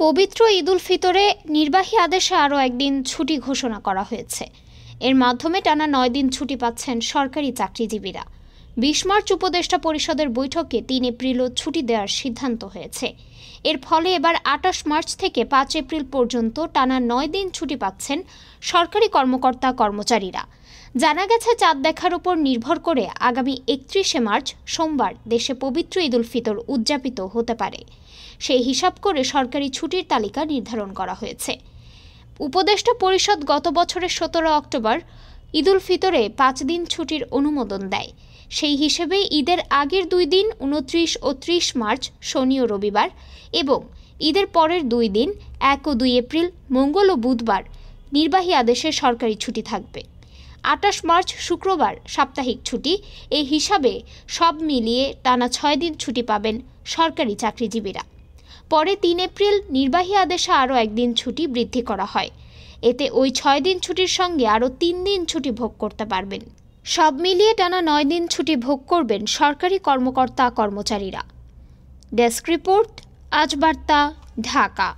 পবিত্র ঈদ উল ফিতরে নির্বাহী আদেশে আরও একদিন ছুটি ঘোষণা করা হয়েছে। এর মাধ্যমে টানা 9 দিন ছুটি পাচ্ছেন সরকারি চাকরিজীবীরা। 20 মার্চ উপদেষ্টা পরিষদের বৈঠকে 3 এপ্রিলও ছুটি দেওয়ার সিদ্ধান্ত হয়েছে। এর ফলে এবার 28 মার্চ থেকে 5 এপ্রিল পর্যন্ত টানা 9 দিন ছুটি পাচ্ছেন সরকারি কর্মকর্তা কর্মচারীরা। জানা গেছে, চাঁদ দেখার উপর নির্ভর করে আগামী 31 মার্চ সোমবার দেশে পবিত্র ঈদ উল ফিতর উদযাপিত হতে পারে। সেই হিসাব করে সরকারি ছুটির তালিকা নির্ধারণ করা হয়েছে। উপদেষ্টা পরিষদ গত বছরের 17 অক্টোবর ঈদ উল ফিতরে 5 দিন ছুটির অনুমোদন দেয়। সেই হিসেবে ঈদের আগের 2 দিন 29 ও 30 মার্চ শনি ও রবিবার এবং ঈদের পরের 2 দিন 1 ও 2 এপ্রিল মঙ্গল ও বুধবার নির্বাহী আদেশে সরকারি ছুটি থাকবে। 28 মার্চ শুক্রবার সাপ্তাহিক ছুটি। এই হিসাবে সব মিলিয়ে টানা 6 দিন ছুটি পাবেন সরকারি চাকরিজীবীরা। পরে 3 এপ্রিল নির্বাহী আদেশে আরও একদিন ছুটি বৃদ্ধি করা হয়। এতে ওই 6 দিন ছুটির সঙ্গে আরও 3 দিন ছুটি ভোগ করতে পারবেন। সব মিলিয়ে টানা 9 দিন ছুটি ভোগ করবেন সরকারি কর্মকর্তা কর্মচারীরা। ডেস্ক রিপোর্ট, আজ বার্তা, ঢাকা।